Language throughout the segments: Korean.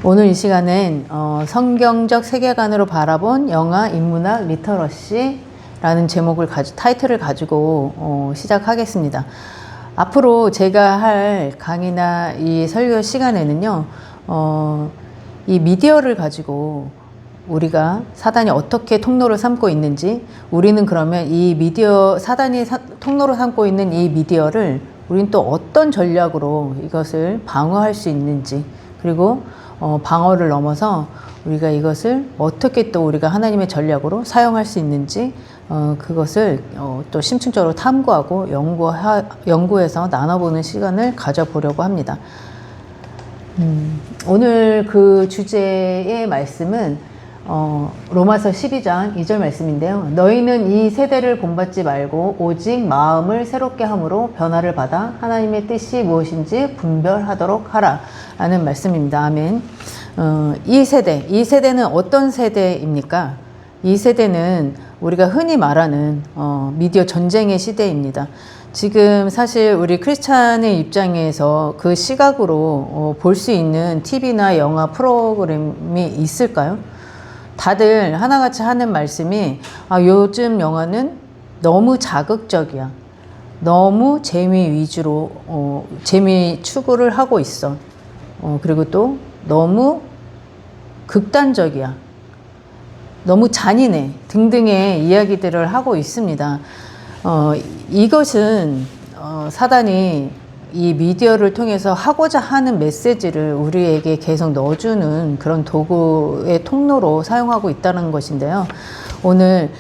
오늘 이 시간은 성경적 세계관으로 바라본 영화 인문학 리터러시라는 제목을 타이틀을 가지고 시작하겠습니다. 앞으로 제가 할 강의나 이 설교 시간에는요, 이 미디어를 가지고 우리가 사단이 어떻게 통로를 삼고 있는지, 우리는 그러면 이 미디어, 사단이 통로로 삼고 있는 이 미디어를 우리는 또 어떤 전략으로 이것을 방어할 수 있는지, 그리고 방어를 넘어서 우리가 이것을 어떻게 또 우리가 하나님의 전략으로 사용할 수 있는지, 그것을 또 심층적으로 탐구하고 연구해서 나눠보는 시간을 가져보려고 합니다. 오늘 그 주제의 말씀은 로마서 12장 2절 말씀인데요. 너희는 이 세대를 본받지 말고 오직 마음을 새롭게 함으로 변화를 받아 하나님의 뜻이 무엇인지 분별하도록 하라 라는 말씀입니다. 아멘. 이 세대는 어떤 세대입니까? 이 세대는 우리가 흔히 말하는 미디어 전쟁의 시대입니다. 지금 사실 우리 크리스찬의 입장에서 그 시각으로 볼 수 있는 TV나 영화 프로그램이 있을까요? 다들 하나같이 하는 말씀이 요즘 영화는 너무 자극적이야. 너무 재미 위주로 재미 추구를 하고 있어. 그리고 또 너무 극단적이야. 너무 잔인해. 등등의 이야기들을 하고 있습니다. 이것은 사단이 이 미디어를 통해서 하고자 하는 메시지를 우리에게 계속 넣어주는 그런 도구의 통로로 사용하고 있다는 것인데요. 오늘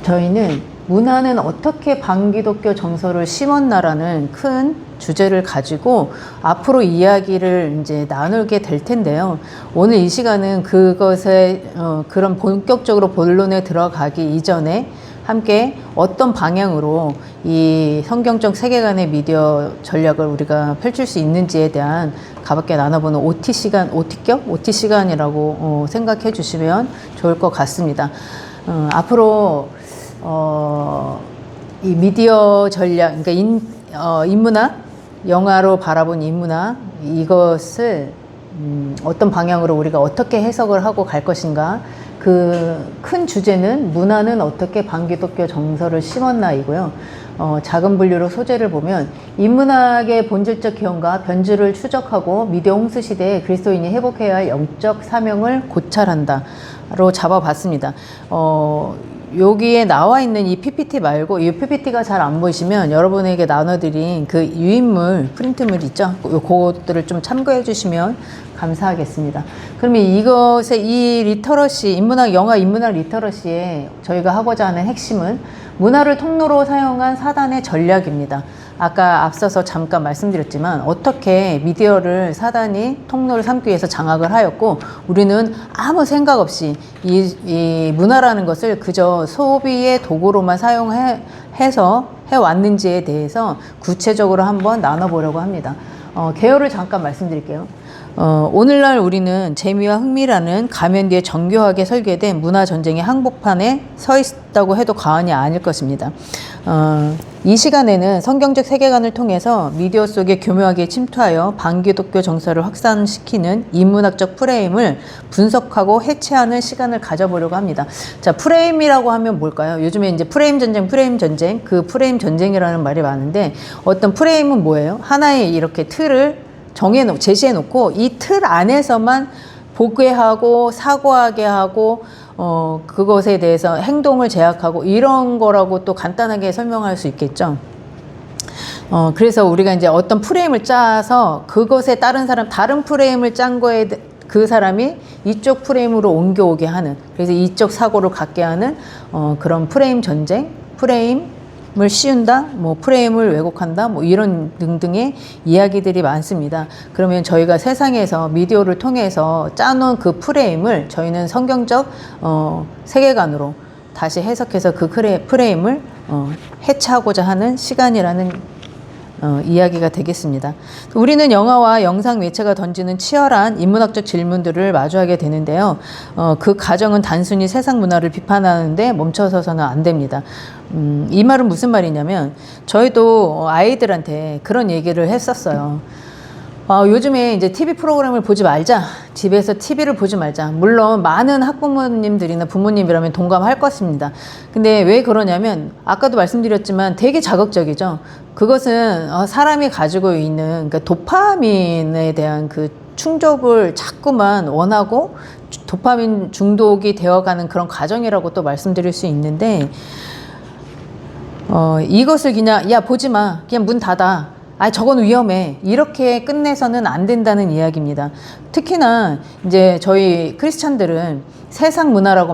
저희는 문화는 어떻게 반기독교 정서를 심었나라는 큰 주제를 가지고 앞으로 이야기를 이제 나누게 될 텐데요. 오늘 이 시간은 그것에 그런 본격적으로 본론에 들어가기 이전에 함께 어떤 방향으로 이 성경적 세계관의 미디어 전략을 우리가 펼칠 수 있는지에 대한 가볍게 나눠보는 OT 시간이라고 생각해 주시면 좋을 것 같습니다. 앞으로 이 미디어 전략, 그러니까 인문학, 영화로 바라본 인문학, 이것을 어떤 방향으로 우리가 어떻게 해석을 하고 갈 것인가, 그 큰 주제는 문화는 어떻게 반기독교 정서를 심었나이고요. 작은 분류로 소재를 보면 인문학의 본질적 기원과 변주를 추적하고 미디어 홍수 시대에 그리스도인이 회복해야 할 영적 사명을 고찰한다로 잡아봤습니다. 여기에 나와 있는 이 PPT 말고, 이 PPT가 잘 안 보이시면 여러분에게 나눠드린 그 유인물, 프린트물 있죠? 그것들을 좀 참고해 주시면 감사하겠습니다. 그러면 이 리터러시, 영화 인문학 리터러시에 저희가 하고자 하는 핵심은 문화를 통로로 사용한 사단의 전략입니다. 아까 앞서서 잠깐 말씀드렸지만 어떻게 미디어를 사단이 통로를 삼기 위해서 장악을 하였고, 우리는 아무 생각 없이 이 문화라는 것을 그저 소비의 도구로만 사용해서 해왔는지에 대해서 구체적으로 한번 나눠보려고 합니다. 개요를 잠깐 말씀드릴게요. 오늘날 우리는 재미와 흥미라는 가면 뒤에 정교하게 설계된 문화전쟁의 항복판에 서 있다고 해도 과언이 아닐 것입니다. 이 시간에는 성경적 세계관을 통해서 미디어 속에 교묘하게 침투하여 반기독교 정서를 확산시키는 인문학적 프레임을 분석하고 해체하는 시간을 가져보려고 합니다. 자, 프레임이라고 하면 뭘까요? 요즘에 이제 프레임 전쟁, 그 프레임 전쟁이라는 말이 많은데, 어떤 프레임은 뭐예요? 하나의 이렇게 틀을 제시해놓고 이 틀 안에서만 보게 하고 사고하게 하고 그것에 대해서 행동을 제약하고 이런 거라고 또 간단하게 설명할 수 있겠죠. 그래서 우리가 이제 어떤 프레임을 짜서 그것에 다른 프레임을 짠 거에 그 사람이 이쪽 프레임으로 옮겨오게 하는, 그래서 이쪽 사고를 갖게 하는 그런 프레임 전쟁, 프레임을 씌운다, 프레임을 왜곡한다, 이런 등등의 이야기들이 많습니다. 그러면 저희가 세상에서 미디어를 통해서 짜놓은 그 프레임을 저희는 성경적 세계관으로 다시 해석해서 그 프레임을 해체하고자 하는 시간이라는 이야기가 되겠습니다. 우리는 영화와 영상 매체가 던지는 치열한 인문학적 질문들을 마주하게 되는데요. 그 과정은 단순히 세상 문화를 비판하는데 멈춰서서는 안 됩니다. 이 말은 무슨 말이냐면, 저희도 아이들한테 그런 얘기를 했었어요. 요즘에 이제 TV 프로그램을 보지 말자. 집에서 TV를 보지 말자. 물론 많은 학부모님들이나 부모님이라면 동감할 것입니다. 근데 왜 그러냐면 아까도 말씀드렸지만 되게 자극적이죠. 그것은 사람이 가지고 있는 그러니까 도파민에 대한 그 충족을 자꾸만 원하고 도파민 중독이 되어가는 그런 과정이라고 또 말씀드릴 수 있는데 이것을 그냥 야 보지 마. 그냥 문 닫아. 저건 위험해. 이렇게 끝내서는 안 된다는 이야기입니다. 특히나 이제 저희 크리스찬들은 세상 문화라고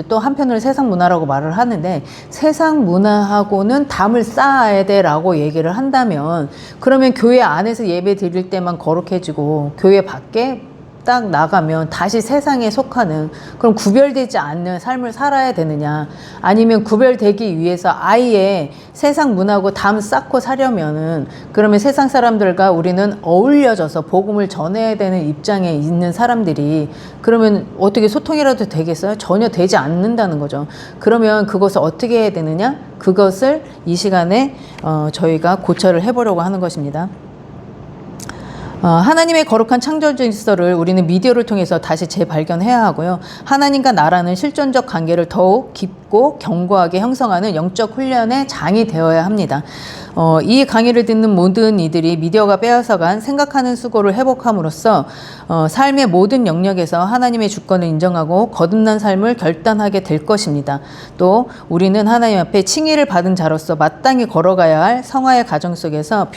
또 한편으로 세상 문화라고 말을 하는데 세상 문화하고는 담을 쌓아야 돼라고 얘기를 한다면 그러면 교회 안에서 예배 드릴 때만 거룩해지고 교회 밖에 딱 나가면 다시 세상에 속하는 그럼 구별되지 않는 삶을 살아야 되느냐 아니면 구별되기 위해서 아예 세상 문화고 담 쌓고 사려면은 그러면 세상 사람들과 우리는 어울려져서 복음을 전해야 되는 입장에 있는 사람들이 그러면 어떻게 소통이라도 되겠어요? 전혀 되지 않는다는 거죠. 그러면 그것을 어떻게 해야 되느냐? 그것을 이 시간에 저희가 고찰을 해보려고 하는 것입니다. 하나님의 거룩한 창조 질서를 우리는 미디어를 통해서 다시 재발견해야 하고요. 하나님과 나라는 실존적 관계를 더욱 깊고 견고하게 형성하는 영적 훈련의 장이 되어야 합니다. 이 강의를 듣는 모든 이들이 미디어가 빼앗아간 생각하는 수고를 회복함으로써 삶의 모든 영역에서 하나님의 주권을 인정하고 거듭난 삶을 결단하게 될 것입니다. 또 우리는 하나님 앞에 칭의를 받은 자로서 마땅히 걸어가야 할 성화의 과정 속에서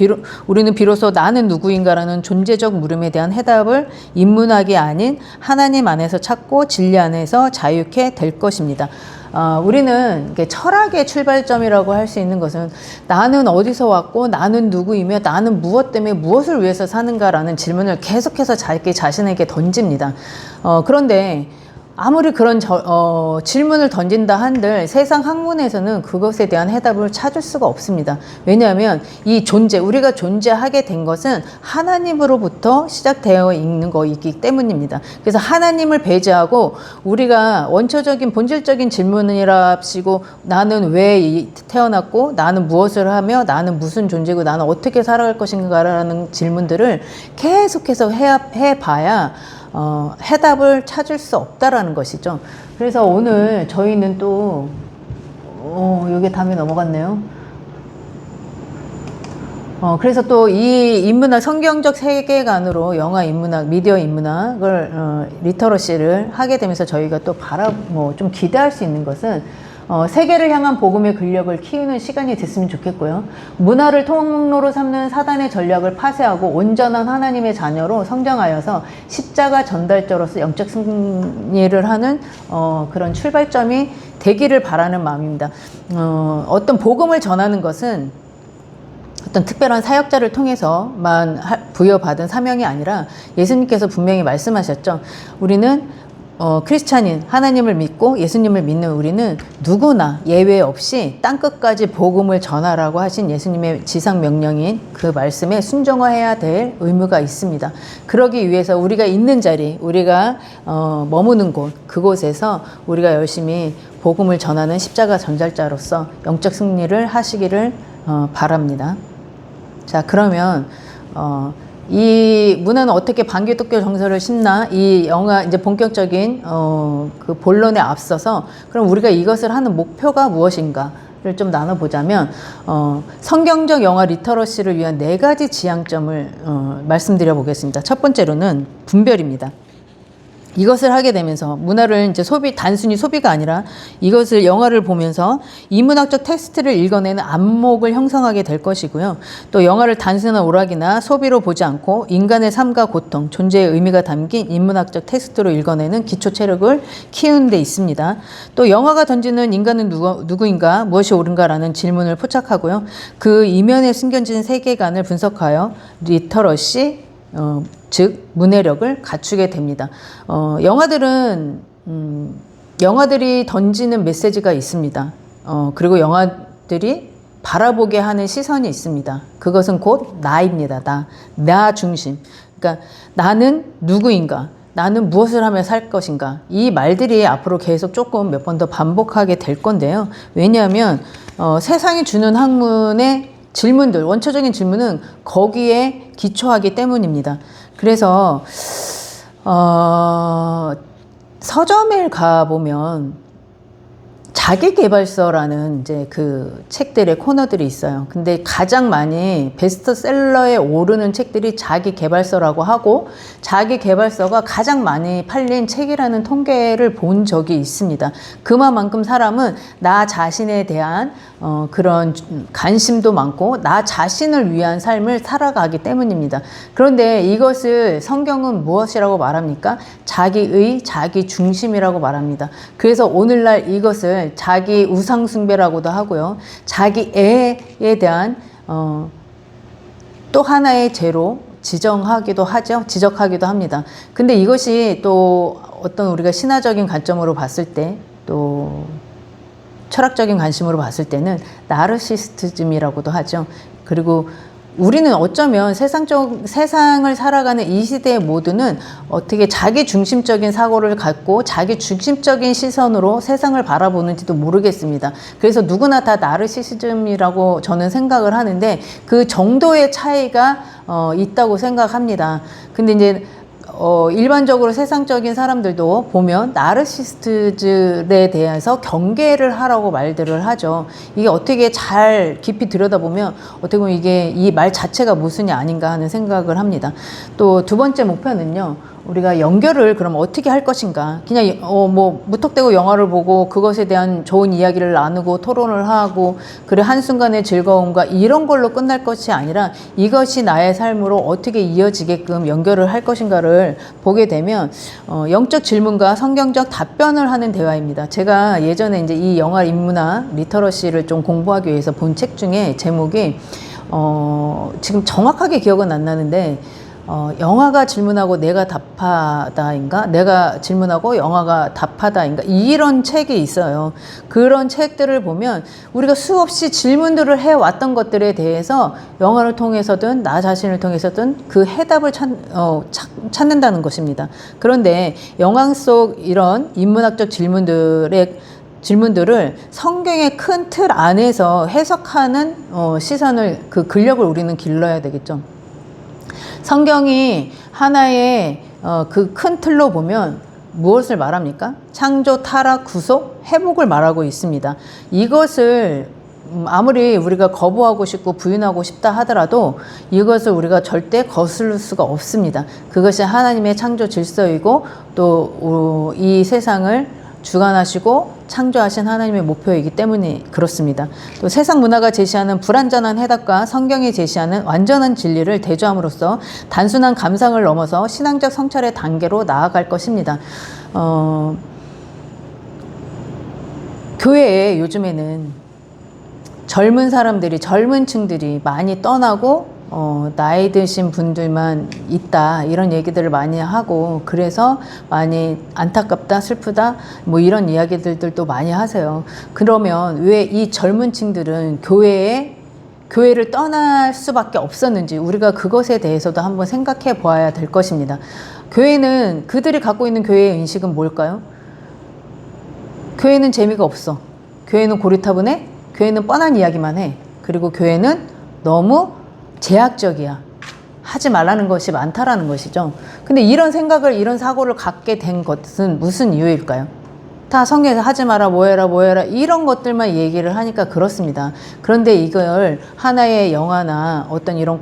우리는 비로소 나는 누구인가라는 존재적 물음에 대한 해답을 인문학이 아닌 하나님 안에서 찾고 진리 안에서 자유케 될 것입니다. 우리는 철학의 출발점이라고 할 수 있는 것은 나는 어디서 왔고 나는 누구이며 나는 무엇 때문에 무엇을 위해서 사는가라는 질문을 계속해서 자기 자신에게 던집니다. 그런데 아무리 그런 질문을 던진다 한들 세상 학문에서는 그것에 대한 해답을 찾을 수가 없습니다. 왜냐하면 이 우리가 존재하게 된 것은 하나님으로부터 시작되어 있는 것이기 때문입니다. 그래서 하나님을 배제하고 우리가 원초적인 본질적인 질문이랍시고 나는 왜 태어났고 나는 무엇을 하며 나는 무슨 존재고 나는 어떻게 살아갈 것인가라는 질문들을 계속해서 해봐야 해답을 찾을 수 없다라는 것이죠. 그래서 오늘 저희는 또 여기 담에 넘어갔네요. 그래서 또 이 인문학 성경적 세계관으로 영화 인문학, 미디어 인문학을 리터러시를 하게 되면서 저희가 또 좀 기대할 수 있는 것은 세계를 향한 복음의 근력을 키우는 시간이 됐으면 좋겠고요. 문화를 통로로 삼는 사단의 전략을 파쇄하고 온전한 하나님의 자녀로 성장하여서 십자가 전달자로서 영적 승리를 하는 그런 출발점이 되기를 바라는 마음입니다. 어떤 복음을 전하는 것은 어떤 특별한 사역자를 통해서만 부여받은 사명이 아니라 예수님께서 분명히 말씀하셨죠. 우리는 크리스찬인 하나님을 믿고 예수님을 믿는 우리는 누구나 예외 없이 땅끝까지 복음을 전하라고 하신 예수님의 지상 명령인 그 말씀에 순종해야 될 의무가 있습니다. 그러기 위해서 우리가 있는 자리, 우리가 머무는 곳, 그곳에서 우리가 열심히 복음을 전하는 십자가 전달자로서 영적 승리를 하시기를 바랍니다. 자, 그러면 이 문화는 어떻게 반기독교 정서를 심나 이 영화 이제 본격적인 그 본론에 앞서서 그럼 우리가 이것을 하는 목표가 무엇인가를 좀 나눠보자면 성경적 영화 리터러시를 위한 4가지 지향점을 말씀드려 보겠습니다. 첫 번째로는 분별입니다. 이것을 하게 되면서 문화를 이제 단순히 소비가 아니라 이것을 영화를 보면서 인문학적 텍스트를 읽어내는 안목을 형성하게 될 것이고요. 또 영화를 단순한 오락이나 소비로 보지 않고 인간의 삶과 고통, 존재의 의미가 담긴 인문학적 텍스트로 읽어내는 기초 체력을 키우는 데 있습니다. 또 영화가 던지는 인간은 누구인가, 무엇이 옳은가라는 질문을 포착하고요. 그 이면에 숨겨진 세계관을 분석하여 리터러시, 즉 문해력을 갖추게 됩니다. 영화들이 던지는 메시지가 있습니다. 그리고 영화들이 바라보게 하는 시선이 있습니다. 그것은 곧 나입니다. 나 중심. 그러니까 나는 누구인가? 나는 무엇을 하며 살 것인가? 이 말들이 앞으로 계속 조금 몇 번 더 반복하게 될 건데요. 왜냐하면 세상이 주는 학문의 질문들, 원초적인 질문은 거기에 기초하기 때문입니다. 그래서 서점에 가보면 자기계발서라는 이제 그 책들의 코너들이 있어요. 근데 가장 많이 베스트셀러에 오르는 책들이 자기계발서라고 하고, 자기계발서가 가장 많이 팔린 책이라는 통계를 본 적이 있습니다. 그만큼 사람은 나 자신에 대한 그런 관심도 많고 나 자신을 위한 삶을 살아가기 때문입니다. 그런데 이것을 성경은 무엇이라고 말합니까? 자기의, 자기 중심이라고 말합니다. 그래서 오늘날 이것을 자기 우상숭배라고도 하고요. 자기애에 대한 또 하나의 죄로 지적하기도 합니다. 근데 이것이 또 어떤 우리가 신화적인 관점으로 봤을 때, 또 철학적인 관심으로 봤을 때는 나르시시즘이라고도 하죠. 그리고 우리는 어쩌면 세상을 살아가는 이 시대의 모두는 어떻게 자기 중심적인 사고를 갖고 자기 중심적인 시선으로 세상을 바라보는지도 모르겠습니다. 그래서 누구나 다 나르시시즘이라고 저는 생각을 하는데 그 정도의 차이가 있다고 생각합니다. 근데 이제 일반적으로 세상적인 사람들도 보면 나르시스트들에 대해서 경계를 하라고 말들을 하죠. 이게 어떻게 잘 깊이 들여다보면 어떻게 보면 이게 이 말 자체가 모순이 아닌가 하는 생각을 합니다. 또 두 번째 목표는요. 우리가 연결을 그럼 어떻게 할 것인가. 그냥 뭐 무턱대고 영화를 보고 그것에 대한 좋은 이야기를 나누고 토론을 하고 그래 한순간의 즐거움과 이런 걸로 끝날 것이 아니라 이것이 나의 삶으로 어떻게 이어지게끔 연결을 할 것인가를 보게 되면 영적 질문과 성경적 답변을 하는 대화입니다. 제가 예전에 이제 이 영화 인문학 리터러시를 좀 공부하기 위해서 본 책 중에 제목이 지금 정확하게 기억은 안 나는데 영화가 질문하고 내가 답하다인가? 내가 질문하고 영화가 답하다인가? 이런 책이 있어요. 그런 책들을 보면 우리가 수없이 질문들을 해왔던 것들에 대해서 영화를 통해서든 나 자신을 통해서든 그 해답을 찾는다는 것입니다. 그런데 영화 속 이런 인문학적 질문들을 성경의 큰 틀 안에서 해석하는 시선을, 그 근력을 우리는 길러야 되겠죠. 성경이 하나의 그 큰 틀로 보면 무엇을 말합니까? 창조, 타락, 구속, 회복을 말하고 있습니다. 이것을 아무리 우리가 거부하고 싶고 부인하고 싶다 하더라도 이것을 우리가 절대 거스를 수가 없습니다. 그것이 하나님의 창조 질서이고 또 이 세상을 주관하시고 창조하신 하나님의 목표이기 때문에 그렇습니다. 또 세상 문화가 제시하는 불완전한 해답과 성경이 제시하는 완전한 진리를 대조함으로써 단순한 감상을 넘어서 신앙적 성찰의 단계로 나아갈 것입니다. 교회에 요즘에는 젊은 층들이 많이 떠나고 나이 드신 분들만 있다 이런 얘기들을 많이 하고, 그래서 많이 안타깝다, 슬프다 뭐 이런 이야기들도 많이 하세요. 그러면 왜 이 젊은 층들은 교회를 떠날 수밖에 없었는지 우리가 그것에 대해서도 한번 생각해 보아야 될 것입니다. 교회는, 그들이 갖고 있는 교회의 인식은 뭘까요? 교회는 재미가 없어. 교회는 고리타분해. 교회는 뻔한 이야기만 해. 그리고 교회는 너무 제약적이야. 하지 말라는 것이 많다라는 것이죠. 근데 이런 사고를 갖게 된 것은 무슨 이유일까요? 다 성경에서 하지 마라, 뭐 해라 이런 것들만 얘기를 하니까 그렇습니다. 그런데 이걸 하나의 영화나 어떤 이런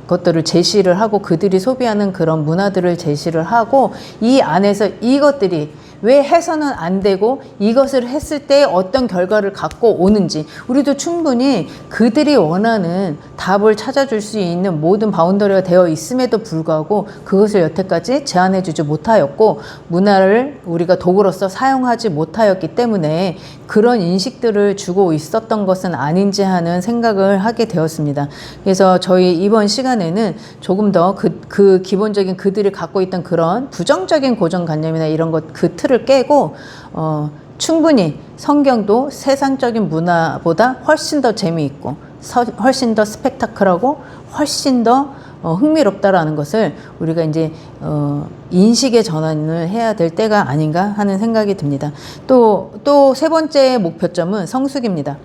것들을 제시를 하고 그들이 소비하는 그런 문화들을 제시를 하고 이 안에서 이것들이 왜 해서는 안 되고 이것을 했을 때 어떤 결과를 갖고 오는지 우리도 충분히 그들이 원하는 답을 찾아줄 수 있는 모든 바운더리가 되어 있음에도 불구하고 그것을 여태까지 제한해 주지 못하였고 문화를 우리가 도구로서 사용하지 못하였기 때문에 그런 인식들을 주고 있었던 것은 아닌지 하는 생각을 하게 되었습니다. 그래서 저희 이번 시간에는 조금 더 그 기본적인 그들이 갖고 있던 그런 부정적인 고정관념이나 이런 것, 그 틀을 깨고 충분히 성경도 세상적인 문화보다 훨씬 더 재미있고 훨씬 더 스펙타클하고 훨씬 더 흥미롭다라는 것을 우리가 이제 인식의 전환을 해야 될 때가 아닌가 하는 생각이 듭니다. 또 세 번째 목표점은 성숙입니다.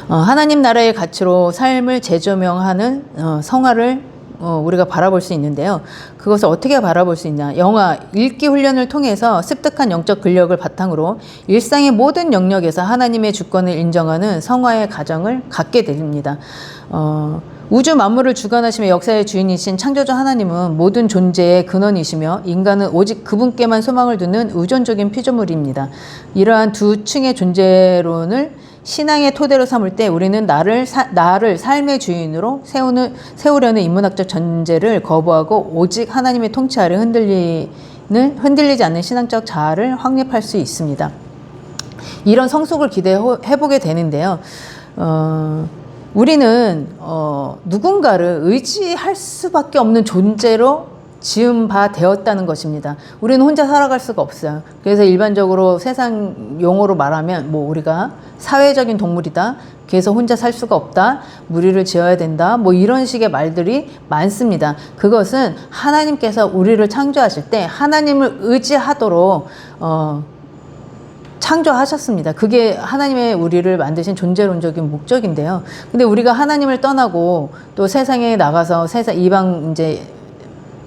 하나님 나라의 가치로 삶을 재조명하는 성화를 우리가 바라볼 수 있는데요. 그것을 어떻게 바라볼 수 있냐. 영화 읽기 훈련을 통해서 습득한 영적 근력을 바탕으로 일상의 모든 영역에서 하나님의 주권을 인정하는 성화의 가정을 갖게 됩니다. 우주 만물을 주관하시며 역사의 주인이신 창조주 하나님은 모든 존재의 근원이시며 인간은 오직 그분께만 소망을 두는 의존적인 피조물입니다. 이러한 두 층의 존재론을 신앙의 토대로 삼을 때 우리는 나를 삶의 주인으로 세우려는 인문학적 전제를 거부하고 오직 하나님의 통치 아래 흔들리지 않는 신앙적 자아를 확립할 수 있습니다. 이런 성숙을 기대해보게 되는데요. 우리는 누군가를 의지할 수밖에 없는 존재로 지음 바 되었다는 것입니다. 우리는 혼자 살아갈 수가 없어요. 그래서 일반적으로 세상 용어로 말하면 우리가 사회적인 동물이다. 그래서 혼자 살 수가 없다. 무리를 지어야 된다. 이런 식의 말들이 많습니다. 그것은 하나님께서 우리를 창조하실 때 하나님을 의지하도록 창조하셨습니다. 그게 하나님의 우리를 만드신 존재론적인 목적인데요. 근데 우리가 하나님을 떠나고 또 세상에 나가서 이방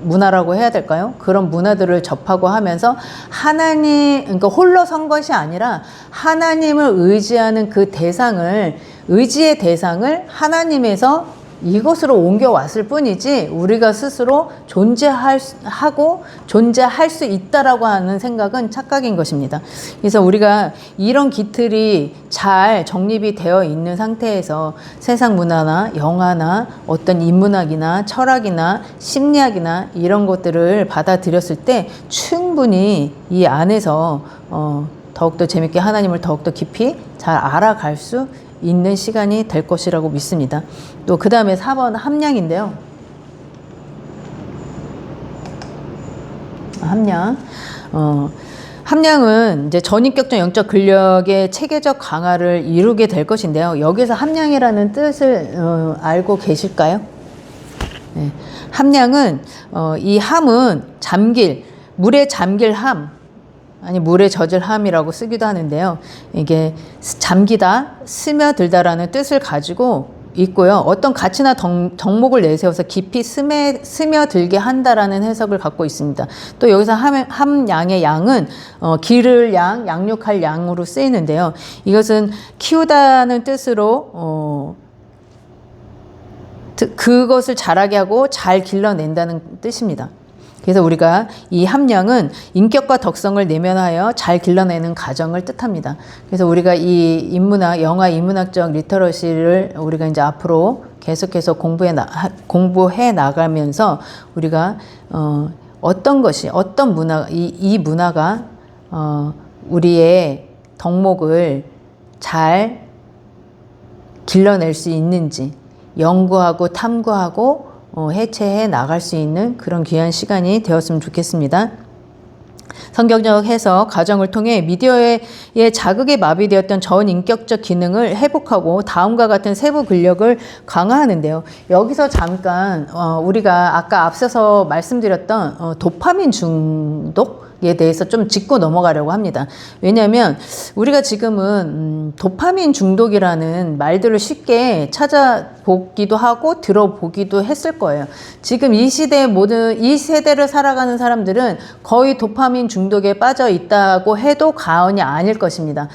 문화라고 해야 될까요? 그런 문화들을 접하고 하면서 그러니까 홀로 선 것이 아니라 하나님을 의지하는 의지의 대상을 하나님에서 이것으로 옮겨왔을 뿐이지 우리가 스스로 존재할 수 있다라고 하는 생각은 착각인 것입니다. 그래서 우리가 이런 기틀이 잘 정립이 되어 있는 상태에서 세상 문화나 영화나 어떤 인문학이나 철학이나 심리학이나 이런 것들을 받아들였을 때 충분히 이 안에서 더욱더 재밌게 하나님을 더욱더 깊이 잘 알아갈 수 있는 시간이 될 것이라고 믿습니다. 또 그 다음에 4번 함량인데요. 함량은 이제 전인격적 영적 근력의 체계적 강화를 이루게 될 것인데요. 여기서 함량이라는 뜻을 알고 계실까요? 네. 함량은 이 함은 물에 잠길 함, 물에 젖을 함이라고 쓰기도 하는데요. 이게 잠기다, 스며들다라는 뜻을 가지고 있고요. 어떤 가치나 덕목을 내세워서 깊이 스며들게 한다라는 해석을 갖고 있습니다. 또 여기서 함양의 양은 기를 양육할 양으로 쓰이는데요. 이것은 키우다는 뜻으로 그것을 자라게 하고 잘 길러낸다는 뜻입니다. 그래서 우리가 이 함량은 인격과 덕성을 내면하여 잘 길러내는 과정을 뜻합니다. 그래서 우리가 이 영화 인문학적 리터러시를 우리가 이제 앞으로 계속해서 공부해 나가면서 우리가 어떤 문화, 이 문화가 우리의 덕목을 잘 길러낼 수 있는지 연구하고 탐구하고 해체해 나갈 수 있는 그런 귀한 시간이 되었으면 좋겠습니다. 성경적 해석, 가정을 통해 미디어의 자극에 마비되었던 전인격적 기능을 회복하고 다음과 같은 세부 근력을 강화하는데요. 여기서 잠깐 우리가 아까 앞서서 말씀드렸던 도파민 중독에 대해서 좀 짚고 넘어가려고 합니다. 왜냐하면 우리가 지금은 도파민 중독이라는 말들을 쉽게 찾아보기도 하고 들어보기도 했을 거예요. 지금 이 세대를 살아가는 사람들은 거의 도파민 중독에 빠져 있다고 해도 과언이 아닐 것입니다.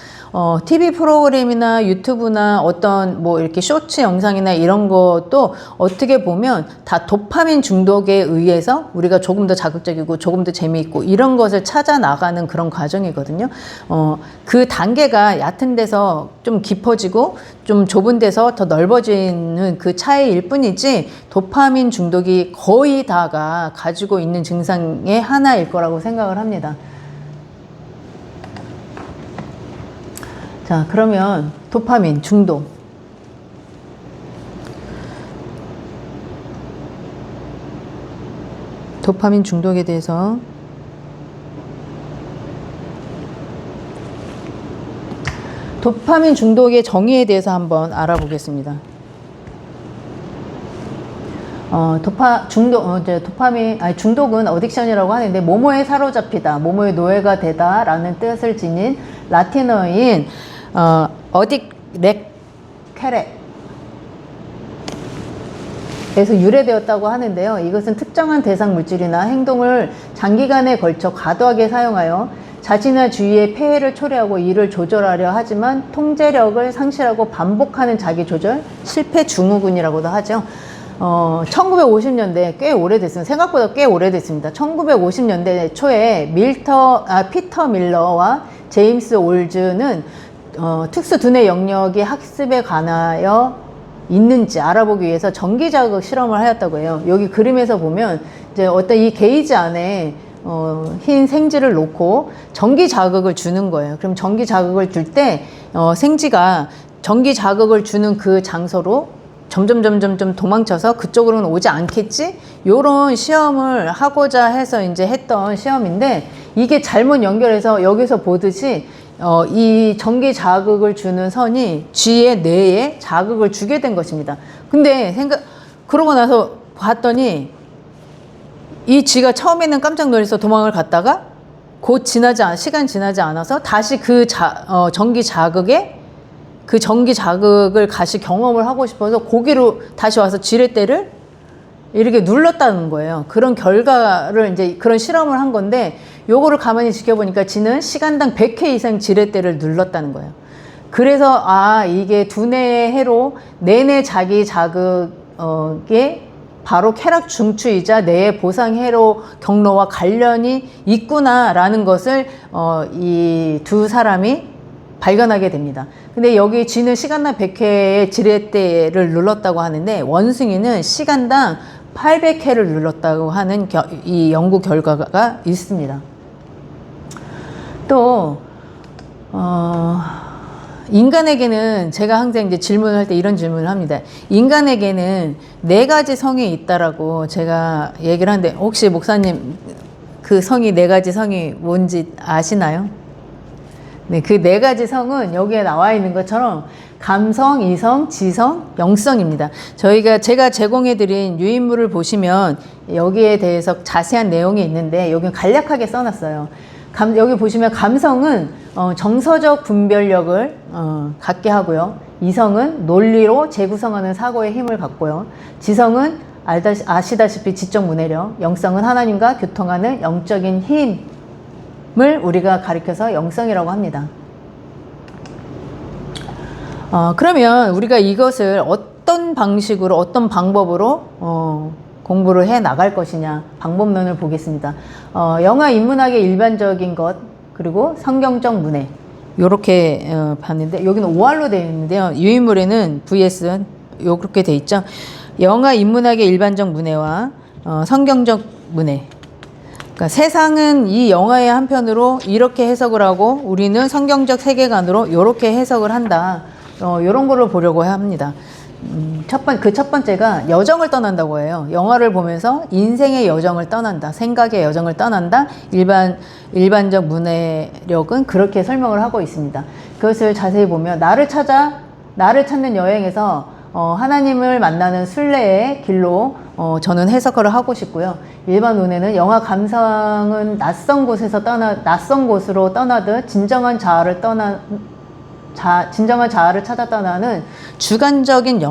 TV 프로그램이나 유튜브나 어떤 이렇게 쇼츠 영상이나 이런 것도 어떻게 보면 다 도파민 중독에 의해서 우리가 조금 더 자극적이고 조금 더 재미있고 이런 것을 찾아 나가는 그런 과정이거든요. 그 단계가 얕은 데서 좀 깊어지고 좀 좁은 데서 더 넓어지는 그 차이일 뿐이지 도파민 중독이 거의 다가 가지고 있는 증상의 하나일 거라고 생각을 합니다. 자, 그러면 도파민 중독. 도파민 중독에 대해서 도파민 중독의 정의에 대해서 한번 알아보겠습니다. 중독은 어딕션이라고 하는데 모모에 사로잡히다, 모모의 노예가 되다라는 뜻을 지닌 라틴어인 케렉 에서 유래되었다고 하는데요. 이것은 특정한 대상 물질이나 행동을 장기간에 걸쳐 과도하게 사용하여 자신의 주위에 폐해를 초래하고 이를 조절하려 하지만 통제력을 상실하고 반복하는 자기 조절 실패 증후군이라고도 하죠. 1950년대 꽤 오래됐습니다. 생각보다 꽤 오래됐습니다. 1950년대 초에 피터 밀러와 제임스 올즈는 특수 두뇌 영역이 학습에 관하여 있는지 알아보기 위해서 전기 자극 실험을 하였다고 해요. 여기 그림에서 보면 이제 어떤 이 게이지 안에 흰 생지를 놓고 전기 자극을 주는 거예요. 그럼 전기 자극을 줄 때 생지가 전기 자극을 주는 그 장소로 점점 도망쳐서 그쪽으로는 오지 않겠지? 요런 시험을 하고자 해서 이제 했던 시험인데, 이게 잘못 연결해서 여기서 보듯이 이 전기 자극을 주는 선이 쥐의 뇌에 자극을 주게 된 것입니다. 근데 그러고 나서 봤더니 이 쥐가 처음에는 깜짝 놀라서 도망을 갔다가 시간 지나지 않아서 다시 전기 자극을 다시 경험을 하고 싶어서 고기로 다시 와서 지렛대를 이렇게 눌렀다는 거예요. 그런 결과를 이제 그런 실험을 한 건데, 요거를 가만히 지켜보니까 쥐는 시간당 100회 이상 지렛대를 눌렀다는 거예요. 그래서 이게 두뇌의 해로 내내 자기 자극에 바로 쾌락 중추이자 뇌의 보상 해로 경로와 관련이 있구나라는 것을 이 두 사람이 발견하게 됩니다. 근데 여기 쥐는 시간당 100회의 지렛대를 눌렀다고 하는데, 원숭이는 시간당 800회를 눌렀다고 하는 이 연구 결과가 있습니다. 또 인간에게는, 제가 항상 이제 질문을 할 때 이런 질문을 합니다. 인간에게는 4가지 성이 있다라고 제가 얘기를 하는데, 혹시 목사님 그 성이 4가지 성이 뭔지 아시나요? 네, 그 4가지 성은 여기에 나와 있는 것처럼 감성, 이성, 지성, 영성입니다. 제가 제공해드린 유인물을 보시면 여기에 대해서 자세한 내용이 있는데, 여기는 간략하게 써놨어요. 여기 보시면 감성은 정서적 분별력을 갖게 하고요. 이성은 논리로 재구성하는 사고의 힘을 갖고요. 지성은 아시다시피 지적 문해력, 영성은 하나님과 교통하는 영적인 힘을 우리가 가리켜서 영성이라고 합니다. 그러면 우리가 이것을 어떤 방식으로, 어떤 방법으로 공부를 해 나갈 것이냐, 방법론을 보겠습니다. 영화 인문학의 일반적인 것, 그리고 성경적 문해, 요렇게 봤는데, 여기는 5할로 되어 있는데요. 유인물에는 VS 요렇게 되어 있죠. 영화 인문학의 일반적 문해와 성경적 문해. 그러니까 세상은 이 영화의 한편으로 이렇게 해석을 하고, 우리는 성경적 세계관으로 요렇게 해석을 한다. 요런 거를 보려고 합니다. 첫 번째가 여정을 떠난다고 해요. 영화를 보면서 인생의 여정을 떠난다. 생각의 여정을 떠난다. 일반적 문해력은 그렇게 설명을 하고 있습니다. 그것을 자세히 보면 나를 찾는 여행에서 하나님을 만나는 순례의 길로 저는 해석을 하고 싶고요. 일반 문해는 영화 감상은 낯선 곳으로 떠나듯 진정한 자아를 찾아 떠나는 주관적인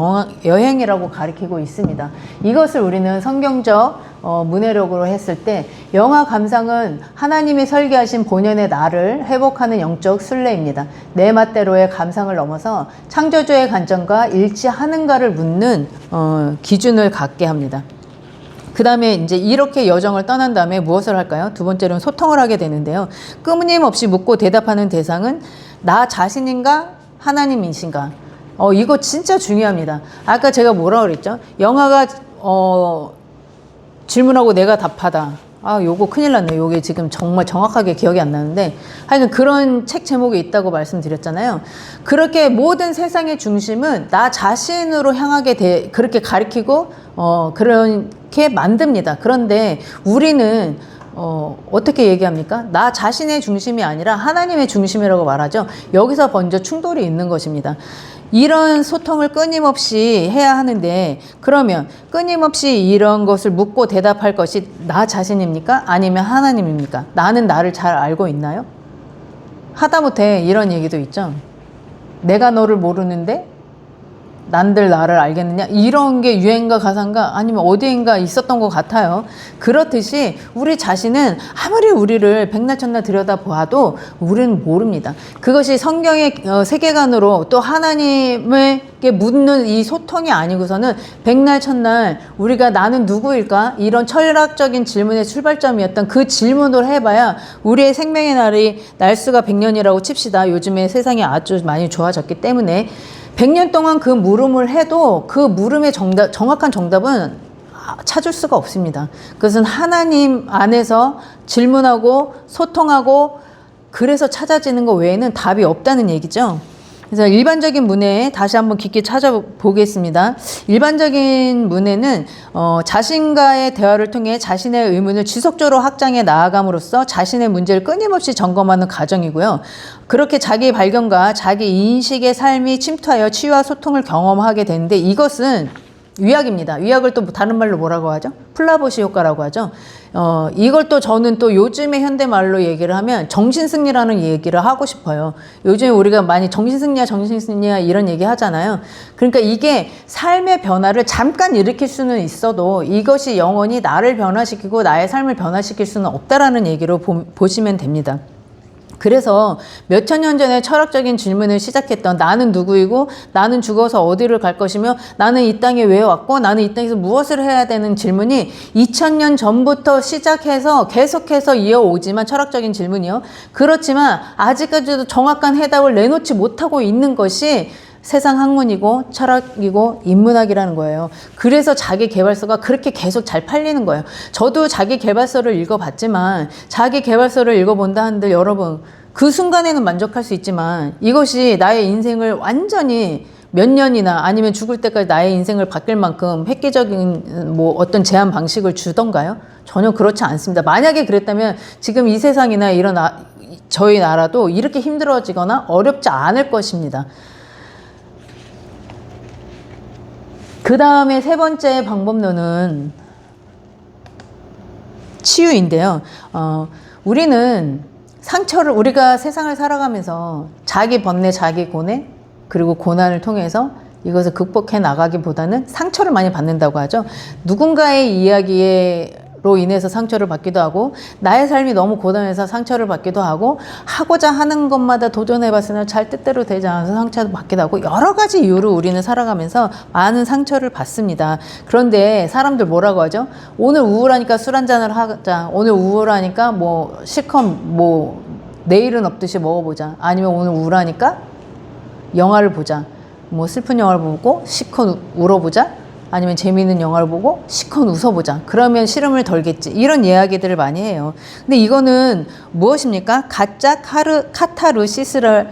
여행이라고 가리키고 있습니다. 이것을 우리는 성경적 문해력으로 했을 때, 영화 감상은 하나님이 설계하신 본연의 나를 회복하는 영적 순례입니다. 내 맛대로의 감상을 넘어서 창조주의 관점과 일치하는가를 묻는 기준을 갖게 합니다. 그 다음에 이제 이렇게 여정을 떠난 다음에 무엇을 할까요? 두 번째로는 소통을 하게 되는데요. 끊임없이 묻고 대답하는 대상은 나 자신인가 하나님이신가? 이거 진짜 중요합니다. 아까 제가 뭐라 그랬죠? 영화가 질문하고 내가 답하다. 요거 큰일 났네. 요게 지금 정말 정확하게 기억이 안 나는데, 하여간 그런 책 제목이 있다고 말씀드렸잖아요. 그렇게 모든 세상의 중심은 나 자신으로 향하게 그렇게 가리키고 그렇게 만듭니다. 그런데 우리는 어떻게 얘기합니까? 나 자신의 중심이 아니라 하나님의 중심이라고 말하죠. 여기서 먼저 충돌이 있는 것입니다. 이런 소통을 끊임없이 해야 하는데, 그러면 끊임없이 이런 것을 묻고 대답할 것이 나 자신입니까? 아니면 하나님입니까? 나는 나를 잘 알고 있나요? 하다못해 이런 얘기도 있죠. 내가 너를 모르는데 난들 나를 알겠느냐 이런 게 유행가 가사인가 아니면 어디인가 있었던 것 같아요. 그렇듯이 우리 자신은 아무리 우리를 백날천날 들여다보아도 우리는 모릅니다. 그것이 성경의 세계관으로 또 하나님에게 묻는 이 소통이 아니고서는 백날천날 우리가 나는 누구일까 이런 철학적인 질문의 출발점이었던 그 질문을 해봐야 우리의 생명의 날수가 100년이라고 칩시다. 요즘에 세상이 아주 많이 좋아졌기 때문에 100년 동안 그 물음을 해도 그 물음의 정확한 정답은 찾을 수가 없습니다. 그것은 하나님 안에서 질문하고 소통하고 그래서 찾아지는 것 외에는 답이 없다는 얘기죠. 그래서 일반적인 문해 다시 한번 깊게 찾아보겠습니다. 일반적인 문해는 자신과의 대화를 통해 자신의 의문을 지속적으로 확장해 나아감으로써 자신의 문제를 끊임없이 점검하는 과정이고요. 그렇게 자기 발견과 자기 인식의 삶이 침투하여 치유와 소통을 경험하게 되는데 이것은 위약입니다. 위약을 또 다른 말로 뭐라고 하죠? 플라보시 효과라고 하죠. 이걸 또 저는 또 요즘의 현대말로 얘기를 하면 정신승리라는 얘기를 하고 싶어요. 요즘에 우리가 많이 정신승리야 이런 얘기 하잖아요. 그러니까 이게 삶의 변화를 잠깐 일으킬 수는 있어도 이것이 영원히 나를 변화시키고 나의 삶을 변화시킬 수는 없다라는 얘기로 보시면 됩니다. 그래서 몇천 년 전에 철학적인 질문을 시작했던 나는 누구이고 나는 죽어서 어디를 갈 것이며 나는 이 땅에 왜 왔고 나는 이 땅에서 무엇을 해야 되는 질문이 2000년 전부터 시작해서 계속해서 이어오지만 철학적인 질문이요. 그렇지만 아직까지도 정확한 해답을 내놓지 못하고 있는 것이 세상 학문이고 철학이고 인문학이라는 거예요. 그래서 자기 개발서가 그렇게 계속 잘 팔리는 거예요. 저도 자기 개발서를 읽어봤지만 자기 개발서를 읽어본다 한들 여러분 그 순간에는 만족할 수 있지만 이것이 나의 인생을 완전히 몇 년이나 아니면 죽을 때까지 나의 인생을 바뀔 만큼 획기적인 뭐 어떤 제한 방식을 주던가요? 전혀 그렇지 않습니다. 만약에 그랬다면 지금 이 세상이나 이런 저희 나라도 이렇게 힘들어지거나 어렵지 않을 것입니다. 그 다음에 세 번째 방법론은 치유인데요. 우리는 우리가 세상을 살아가면서 자기 번뇌, 자기 고뇌, 그리고 고난을 통해서 이것을 극복해 나가기보다는 상처를 많이 받는다고 하죠. 누군가의 이야기로 인해서 상처를 받기도 하고 나의 삶이 너무 고단해서 상처를 받기도 하고 하고자 하는 것마다 도전해봤으나 잘 뜻대로 되지 않아서 상처를 받기도 하고 여러 가지 이유로 우리는 살아가면서 많은 상처를 받습니다. 그런데 사람들 뭐라고 하죠? 오늘 우울하니까 술 한잔을 하자. 오늘 우울하니까 뭐 실컷 뭐 내일은 없듯이 먹어보자. 아니면 오늘 우울하니까 영화를 보자. 뭐 슬픈 영화를 보고 실컷 울어보자. 아니면 재미있는 영화를 보고 실컷 웃어보자. 그러면 시름을 덜겠지. 이런 이야기들을 많이 해요. 근데 이거는 무엇입니까? 가짜 카타르시스라는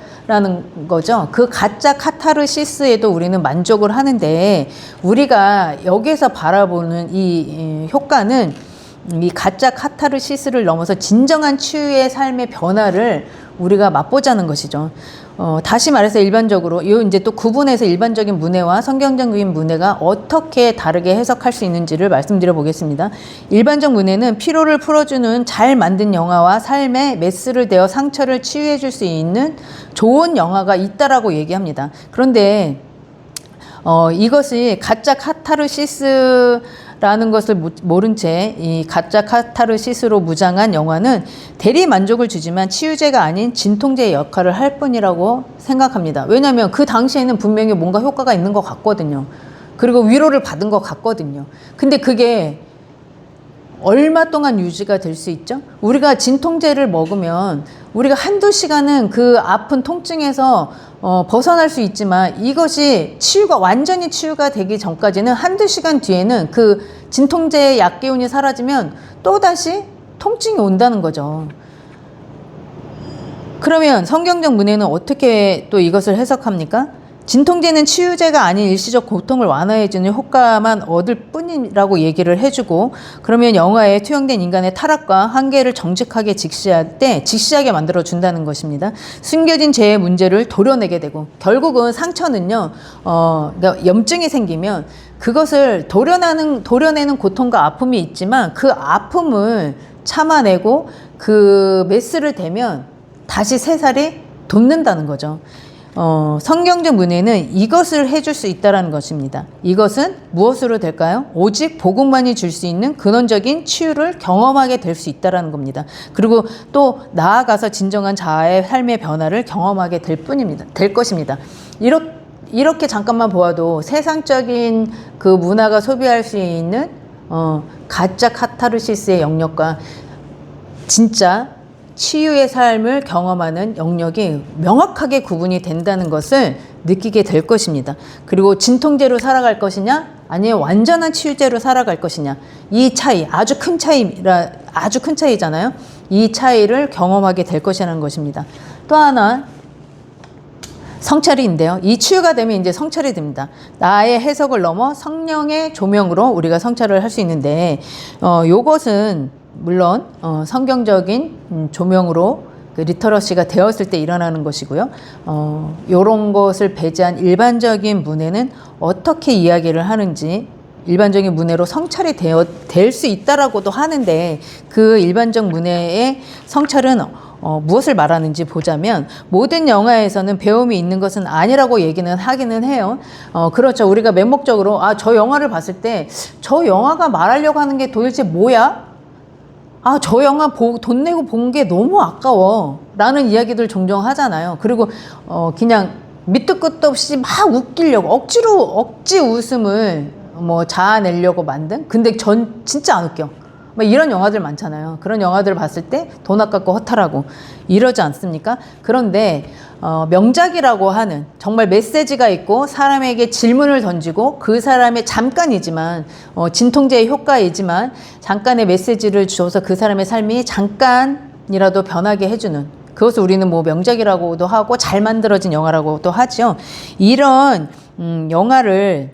거죠. 그 가짜 카타르시스에도 우리는 만족을 하는데 우리가 여기서 바라보는 이 효과는 이 가짜 카타르시스를 넘어서 진정한 치유의 삶의 변화를 우리가 맛보자는 것이죠. 다시 말해서 일반적으로 이제 또 구분해서 일반적인 문해와 성경적인 문해가 어떻게 다르게 해석할 수 있는지를 말씀드려 보겠습니다. 일반적 문해는 피로를 풀어주는 잘 만든 영화와 삶에 메스를 대어 상처를 치유해 줄 수 있는 좋은 영화가 있다라고 얘기합니다. 그런데 이것이 가짜 카타르시스라는 것을 모른 채 이 가짜 카타르시스로 무장한 영화는 대리 만족을 주지만 치유제가 아닌 진통제의 역할을 할 뿐이라고 생각합니다. 왜냐하면 그 당시에는 분명히 뭔가 효과가 있는 것 같거든요. 그리고 위로를 받은 것 같거든요. 근데 그게 얼마 동안 유지가 될 수 있죠? 우리가 진통제를 먹으면 우리가 한두 시간은 그 아픈 통증에서 벗어날 수 있지만 이것이 완전히 치유가 되기 전까지는 한두 시간 뒤에는 그 진통제의 약기운이 사라지면 또다시 통증이 온다는 거죠. 그러면 성경적 문해는 어떻게 또 이것을 해석합니까? 진통제는 치유제가 아닌 일시적 고통을 완화해주는 효과만 얻을 뿐이라고 얘기를 해주고 그러면 영화에 투영된 인간의 타락과 한계를 정직하게 직시하게 만들어준다는 것입니다. 숨겨진 죄의 문제를 도려내게 되고 결국은 상처는요 그러니까 염증이 생기면 그것을 도려내는 고통과 아픔이 있지만 그 아픔을 참아내고 그 메스를 대면 다시 새살이 돋는다는 거죠. 성경적 문해는 이것을 해줄 수 있다는 것입니다. 이것은 무엇으로 될까요? 오직 복음만이 줄 수 있는 근원적인 치유를 경험하게 될 수 있다는 겁니다. 그리고 또 나아가서 진정한 자아의 삶의 변화를 경험하게 될 것입니다. 이렇게 잠깐만 보아도 세상적인 그 문화가 소비할 수 있는 가짜 카타르시스의 영역과 진짜 치유의 삶을 경험하는 영역이 명확하게 구분이 된다는 것을 느끼게 될 것입니다. 그리고 진통제로 살아갈 것이냐 아니면 완전한 치유제로 살아갈 것이냐, 이 차이, 아주 큰 차이잖아요. 이 차이를 경험하게 될 것이라는 것입니다. 또 하나 성찰인데요. 이 치유가 되면 이제 성찰이 됩니다. 나의 해석을 넘어 성령의 조명으로 우리가 성찰을 할 수 있는데, 요것은 물론 성경적인 조명으로 그 리터러시가 되었을 때 일어나는 것이고요. 요런 것을 배제한 일반적인 문해는 어떻게 이야기를 하는지, 일반적인 문해로 성찰이 될 수 있다라고도 하는데, 그 일반적 문해의 성찰은 무엇을 말하는지 보자면, 모든 영화에서는 배움이 있는 것은 아니라고 얘기는 하기는 해요. 그렇죠. 우리가 맹목적으로 저 영화를 봤을 때 저 영화가 말하려고 하는 게 도대체 뭐야? 저 영화 돈 내고 본 게 너무 아까워 라는 이야기들 종종 하잖아요. 그리고 그냥 밑도 끝도 없이 막 웃기려고 억지 웃음을 자아내려고 만든, 근데 전 진짜 안 웃겨 이런 영화들 많잖아요. 그런 영화들 봤을 때 돈 아깝고 허탈하고 이러지 않습니까? 그런데 명작이라고 하는 정말 메시지가 있고 사람에게 질문을 던지고 그 사람의 잠깐이지만 진통제의 효과이지만 잠깐의 메시지를 줘서 그 사람의 삶이 잠깐이라도 변하게 해주는, 그것을 우리는 명작이라고도 하고 잘 만들어진 영화라고도 하죠. 이런 영화를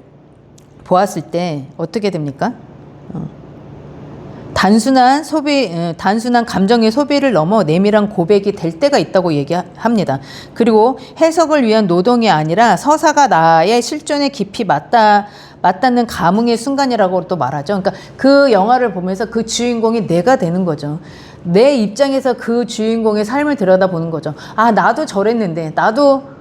보았을 때 어떻게 됩니까? 단순한 감정의 소비를 넘어 내밀한 고백이 될 때가 있다고 얘기합니다. 그리고 해석을 위한 노동이 아니라 서사가 나의 실존에 깊이 맞닿는 감흥의 순간이라고 또 말하죠. 그러니까 그 영화를 보면서 그 주인공이 내가 되는 거죠. 내 입장에서 그 주인공의 삶을 들여다보는 거죠. 나도 저랬는데, 나도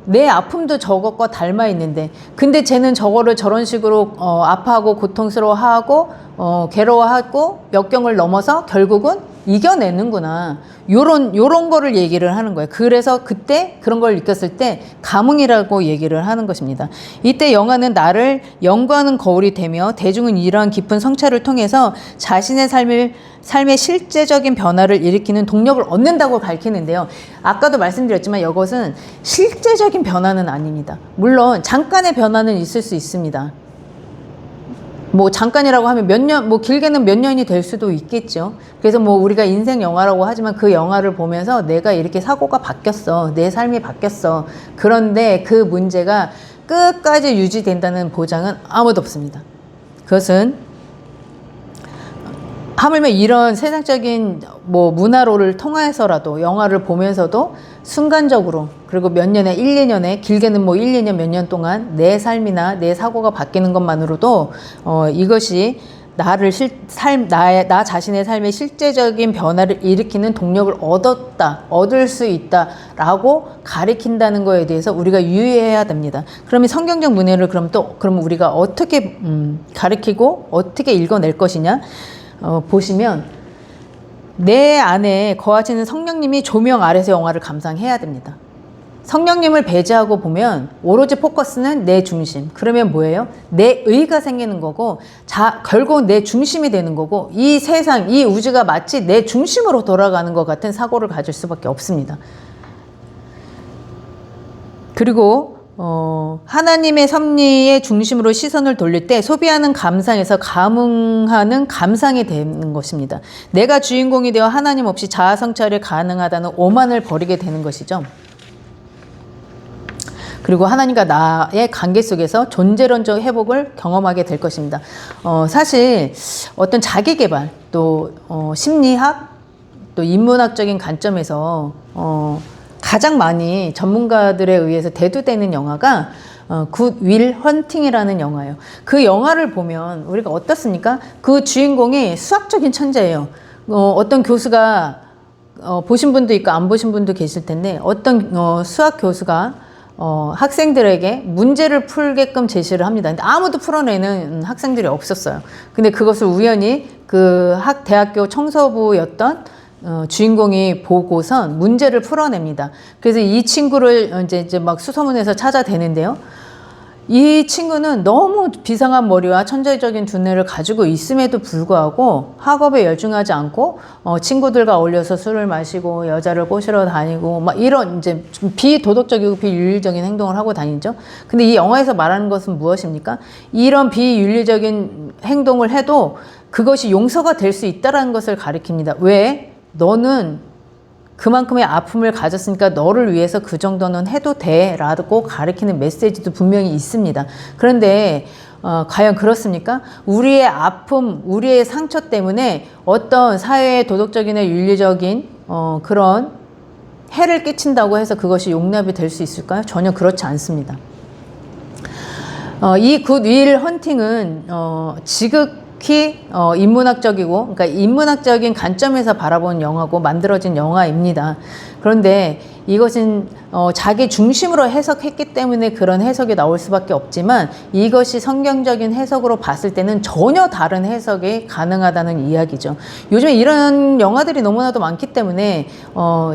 내 아픔도 저것과 닮아 있는데, 근데 쟤는 저거를 저런 식으로 아파하고 고통스러워하고 괴로워하고 역경을 넘어서 결국은 이겨내는구나. 요런 거를 얘기를 하는 거예요. 그래서 그때 그런 걸 느꼈을 때 감흥이라고 얘기를 하는 것입니다. 이때 영화는 나를 연구하는 거울이 되며, 대중은 이러한 깊은 성찰을 통해서 자신의 삶의 실제적인 변화를 일으키는 동력을 얻는다고 밝히는데요. 아까도 말씀드렸지만 이것은 실제적인 변화는 아닙니다. 물론 잠깐의 변화는 있을 수 있습니다. 잠깐이라고 하면 몇 년, 길게는 몇 년이 될 수도 있겠죠. 그래서 우리가 인생 영화라고 하지만 그 영화를 보면서 내가 이렇게 사고가 바뀌었어. 내 삶이 바뀌었어. 그런데 그 문제가 끝까지 유지된다는 보장은 아무도 없습니다. 그것은 하물며 이런 세상적인 문화로를 통해서라도 영화를 보면서도 순간적으로, 그리고 몇 년에 1, 2년에, 길게는 1, 2년, 몇 년 동안 내 삶이나 내 사고가 바뀌는 것만으로도 이것이 나 자신의 삶의 실제적인 변화를 일으키는 동력을 얻을 수 있다라고 가리킨다는 거에 대해서 우리가 유의해야 됩니다. 그러면 성경적 문해를 그럼 우리가 어떻게 가리키고 어떻게 읽어낼 것이냐? 보시면 내 안에 거하시는 성령님이 조명 아래서 영화를 감상해야 됩니다. 성령님을 배제하고 보면 오로지 포커스는 내 중심. 그러면 뭐예요? 내 의가 생기는 거고, 결국 내 중심이 되는 거고, 이 세상, 이 우주가 마치 내 중심으로 돌아가는 것 같은 사고를 가질 수밖에 없습니다. 그리고 하나님의 섭리의 중심으로 시선을 돌릴 때 소비하는 감상에서 감흥하는 감상이 되는 것입니다. 내가 주인공이 되어 하나님 없이 자아 성찰이 가능하다는 오만을 버리게 되는 것이죠. 그리고 하나님과 나의 관계 속에서 존재론적 회복을 경험하게 될 것입니다. 사실 어떤 자기개발, 또 심리학, 또 인문학적인 관점에서 가장 많이 전문가들에 의해서 대두되는 영화가 굿 윌 헌팅이라는 영화예요. 그 영화를 보면 우리가 어떻습니까? 그 주인공이 수학적인 천재예요. 어떤 교수가 보신 분도 있고 안 보신 분도 계실 텐데, 어떤 수학 교수가 학생들에게 문제를 풀게끔 제시를 합니다. 근데 아무도 풀어내는 학생들이 없었어요. 근데 그것을 우연히 그 대학교 청소부였던 주인공이 보고선 문제를 풀어냅니다. 그래서 이 친구를 이제 막 수소문해서 찾아대는데요. 이 친구는 너무 비상한 머리와 천재적인 두뇌를 가지고 있음에도 불구하고 학업에 열중하지 않고 친구들과 어울려서 술을 마시고 여자를 꼬시러 다니고 막 이런 이제 좀 비도덕적이고 비윤리적인 행동을 하고 다니죠. 근데 이 영화에서 말하는 것은 무엇입니까? 이런 비윤리적인 행동을 해도 그것이 용서가 될 수 있다는 것을 가리킵니다. 왜? 너는 그만큼의 아픔을 가졌으니까 너를 위해서 그 정도는 해도 돼 라고 가리키는 메시지도 분명히 있습니다. 그런데 과연 그렇습니까? 우리의 아픔, 우리의 상처 때문에 어떤 사회의 도덕적이나 윤리적인 그런 해를 끼친다고 해서 그것이 용납이 될 수 있을까요? 전혀 그렇지 않습니다. 이 굿 윌 헌팅은 지극히 인문학적이고, 그러니까 인문학적인 관점에서 바라본 영화고 만들어진 영화입니다. 그런데 이것은 자기 중심으로 해석했기 때문에 그런 해석이 나올 수밖에 없지만 이것이 성경적인 해석으로 봤을 때는 전혀 다른 해석이 가능하다는 이야기죠. 요즘에 이런 영화들이 너무나도 많기 때문에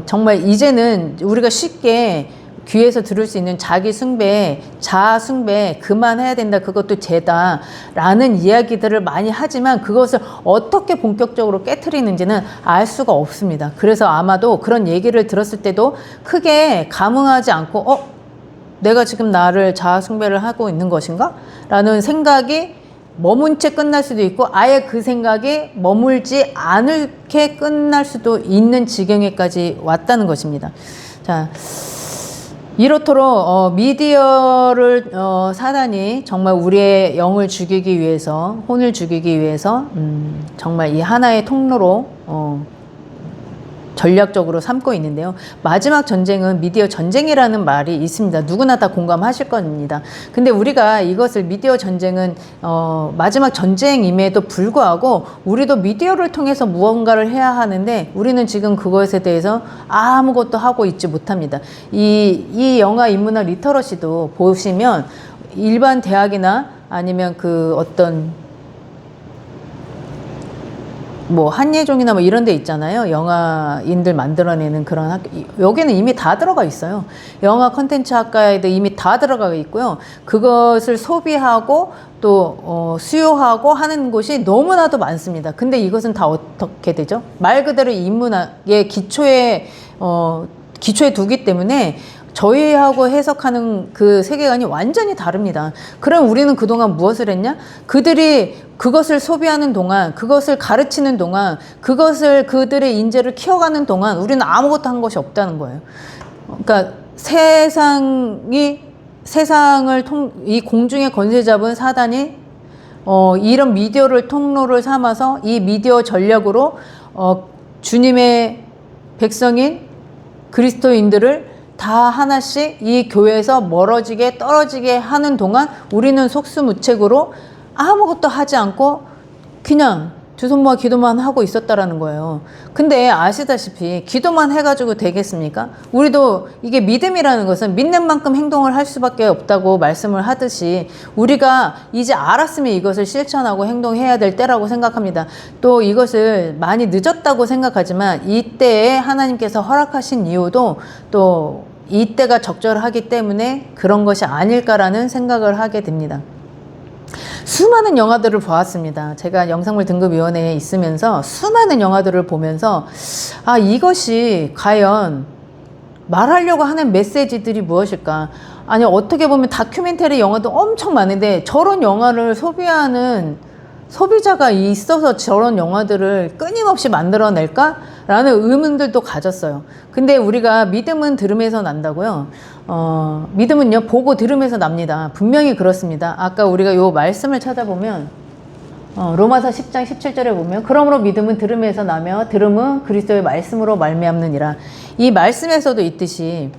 정말 이제는 우리가 쉽게 귀에서 들을 수 있는 자기 숭배, 자아 숭배 그만해야 된다. 그것도 죄다. 라는 이야기들을 많이 하지만 그것을 어떻게 본격적으로 깨트리는지는 알 수가 없습니다. 그래서 아마도 그런 얘기를 들었을 때도 크게 감흥하지 않고 내가 지금 나를 자아 숭배를 하고 있는 것인가? 라는 생각이 머문 채 끝날 수도 있고 아예 그 생각이 머물지 않게 끝날 수도 있는 지경에까지 왔다는 것입니다. 자, 이렇도록 미디어를 사단이 정말 우리의 영을 죽이기 위해서, 혼을 죽이기 위해서 정말 이 하나의 통로로 전략적으로 삼고 있는데요. 마지막 전쟁은 미디어 전쟁이라는 말이 있습니다. 누구나 다 공감하실 겁니다. 근데 우리가 이것을 미디어 전쟁은 마지막 전쟁임에도 불구하고 우리도 미디어를 통해서 무언가를 해야 하는데 우리는 지금 그것에 대해서 아무것도 하고 있지 못합니다. 이 영화 인문학 리터러시도 보시면 일반 대학이나 아니면 그 어떤 뭐 한예종이나 뭐 이런 데 있잖아요. 영화인들 만들어내는 그런 학교. 여기는 이미 다 들어가 있어요. 영화 컨텐츠 학과에도 이미 다 들어가 있고요. 그것을 소비하고 또 수요하고 하는 곳이 너무나도 많습니다. 근데 이것은 다 어떻게 되죠? 말 그대로 인문학의 기초에 두기 때문에 저희하고 해석하는 그 세계관이 완전히 다릅니다. 그럼 우리는 그동안 무엇을 했냐? 그들이 그것을 소비하는 동안, 그것을 가르치는 동안, 그들의 인재를 키워가는 동안 우리는 아무것도 한 것이 없다는 거예요. 그러니까 이 공중의 권세 잡은 사단이 이런 미디어를 통로를 삼아서 이 미디어 전략으로 주님의 백성인 그리스도인들을 다 하나씩 이 교회에서 멀어지게 떨어지게 하는 동안 우리는 속수무책으로 아무것도 하지 않고 그냥 두 손 모아 기도만 하고 있었다라는 거예요. 근데 아시다시피 기도만 해가지고 되겠습니까? 우리도 이게 믿음이라는 것은 믿는 만큼 행동을 할 수밖에 없다고 말씀을 하듯이 우리가 이제 알았으면 이것을 실천하고 행동해야 될 때라고 생각합니다. 또 이것을 많이 늦었다고 생각하지만 이때에 하나님께서 허락하신 이유도 또 이때가 적절하기 때문에 그런 것이 아닐까라는 생각을 하게 됩니다. 수많은 영화들을 보았습니다. 제가 영상물 등급위원회에 있으면서 수많은 영화들을 보면서 이것이 과연 말하려고 하는 메시지들이 무엇일까? 아니 어떻게 보면 다큐멘터리 영화도 엄청 많은데 저런 영화를 소비하는 소비자가 있어서 저런 영화들을 끊임없이 만들어낼까? 라는 의문들도 가졌어요. 근데 우리가 믿음은 들음에서 난다고요? 믿음은요, 보고 들음에서 납니다. 분명히 그렇습니다. 아까 우리가 요 말씀을 찾아보면, 로마서 10장 17절에 보면, 그러므로 믿음은 들음에서 나며, 들음은 그리스도의 말씀으로 말미암느니라. 이 말씀에서도 있듯이,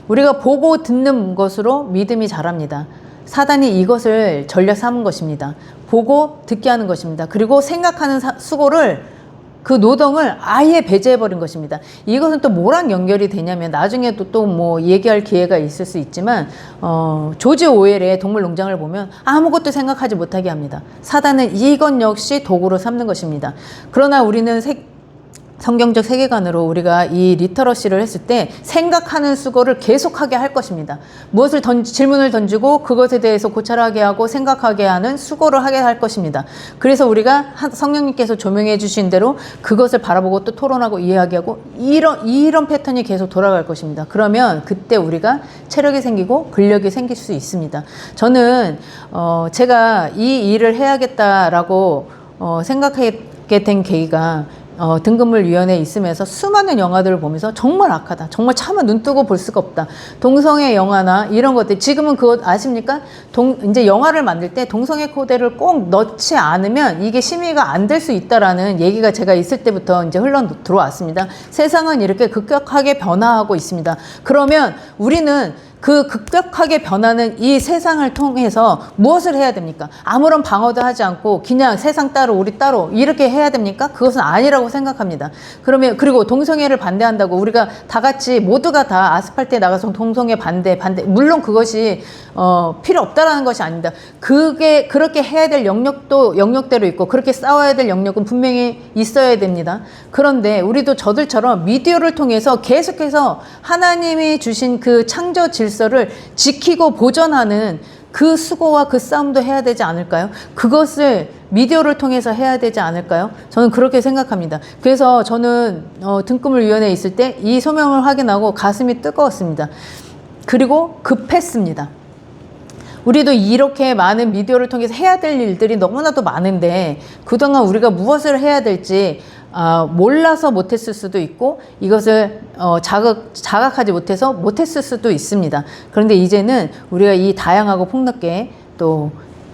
우리가 보고 듣는 것으로 믿음이 자랍니다. 사단이 이것을 전략 삼은 것입니다. 보고 듣게 하는 것입니다. 그리고 생각하는 수고를 그 노동을 아예 배제해버린 것입니다. 이것은 또 뭐랑 연결이 되냐면 나중에도 또 뭐 얘기할 기회가 있을 수 있지만 조지 오웰의 동물농장을 보면 아무것도 생각하지 못하게 합니다. 사단은 이것 역시 도구로 삼는 것입니다. 그러나 우리는 성경적 세계관으로 우리가 이 리터러시를 했을 때 생각하는 수고를 계속하게 할 것입니다. 무엇을 질문을 던지고 그것에 대해서 고찰하게 하고 생각하게 하는 수고를 하게 할 것입니다. 그래서 우리가 성령님께서 조명해 주신 대로 그것을 바라보고 또 토론하고 이야기하고 이런 패턴이 계속 돌아갈 것입니다. 그러면 그때 우리가 체력이 생기고 근력이 생길 수 있습니다. 저는 제가 이 일을 해야겠다라고 생각하게 된 계기가 등급물위원회에 있으면서 수많은 영화들을 보면서 정말 악하다. 정말 차마 눈 뜨고 볼 수가 없다. 동성애 영화나 이런 것들. 지금은 그거 아십니까? 이제 영화를 만들 때 동성애 코드를 꼭 넣지 않으면 이게 심의가 안 될 수 있다라는 얘기가 제가 있을 때부터 이제 흘러 들어왔습니다. 세상은 이렇게 급격하게 변화하고 있습니다. 그러면 우리는 그 급격하게 변하는 이 세상을 통해서 무엇을 해야 됩니까? 아무런 방어도 하지 않고 그냥 세상 따로 우리 따로 이렇게 해야 됩니까? 그것은 아니라고 생각합니다. 그러면 그리고 동성애를 반대한다고 우리가 다 같이 모두가 다 아스팔트에 나가서 동성애 반대 물론 그것이 필요 없다라는 것이 아닙니다. 그게 그렇게 해야 될 영역도 영역대로 있고 그렇게 싸워야 될 영역은 분명히 있어야 됩니다. 그런데 우리도 저들처럼 미디어를 통해서 계속해서 하나님이 주신 그 창조 질서를 지키고 보존하는 그 수고와 그 싸움도 해야 되지 않을까요? 그것을 미디어를 통해서 해야 되지 않을까요? 저는 그렇게 생각합니다. 그래서 저는 등급물위원회에 있을 때 이 소명을 확인하고 가슴이 뜨거웠습니다. 그리고 급했습니다. 우리도 이렇게 많은 미디어를 통해서 해야 될 일들이 너무나도 많은데 그동안 우리가 무엇을 해야 될지 몰라서 못했을 수도 있고 이것을 자각하지 못해서 못했을 수도 있습니다. 그런데 이제는 우리가 이 다양하고 폭넓게 또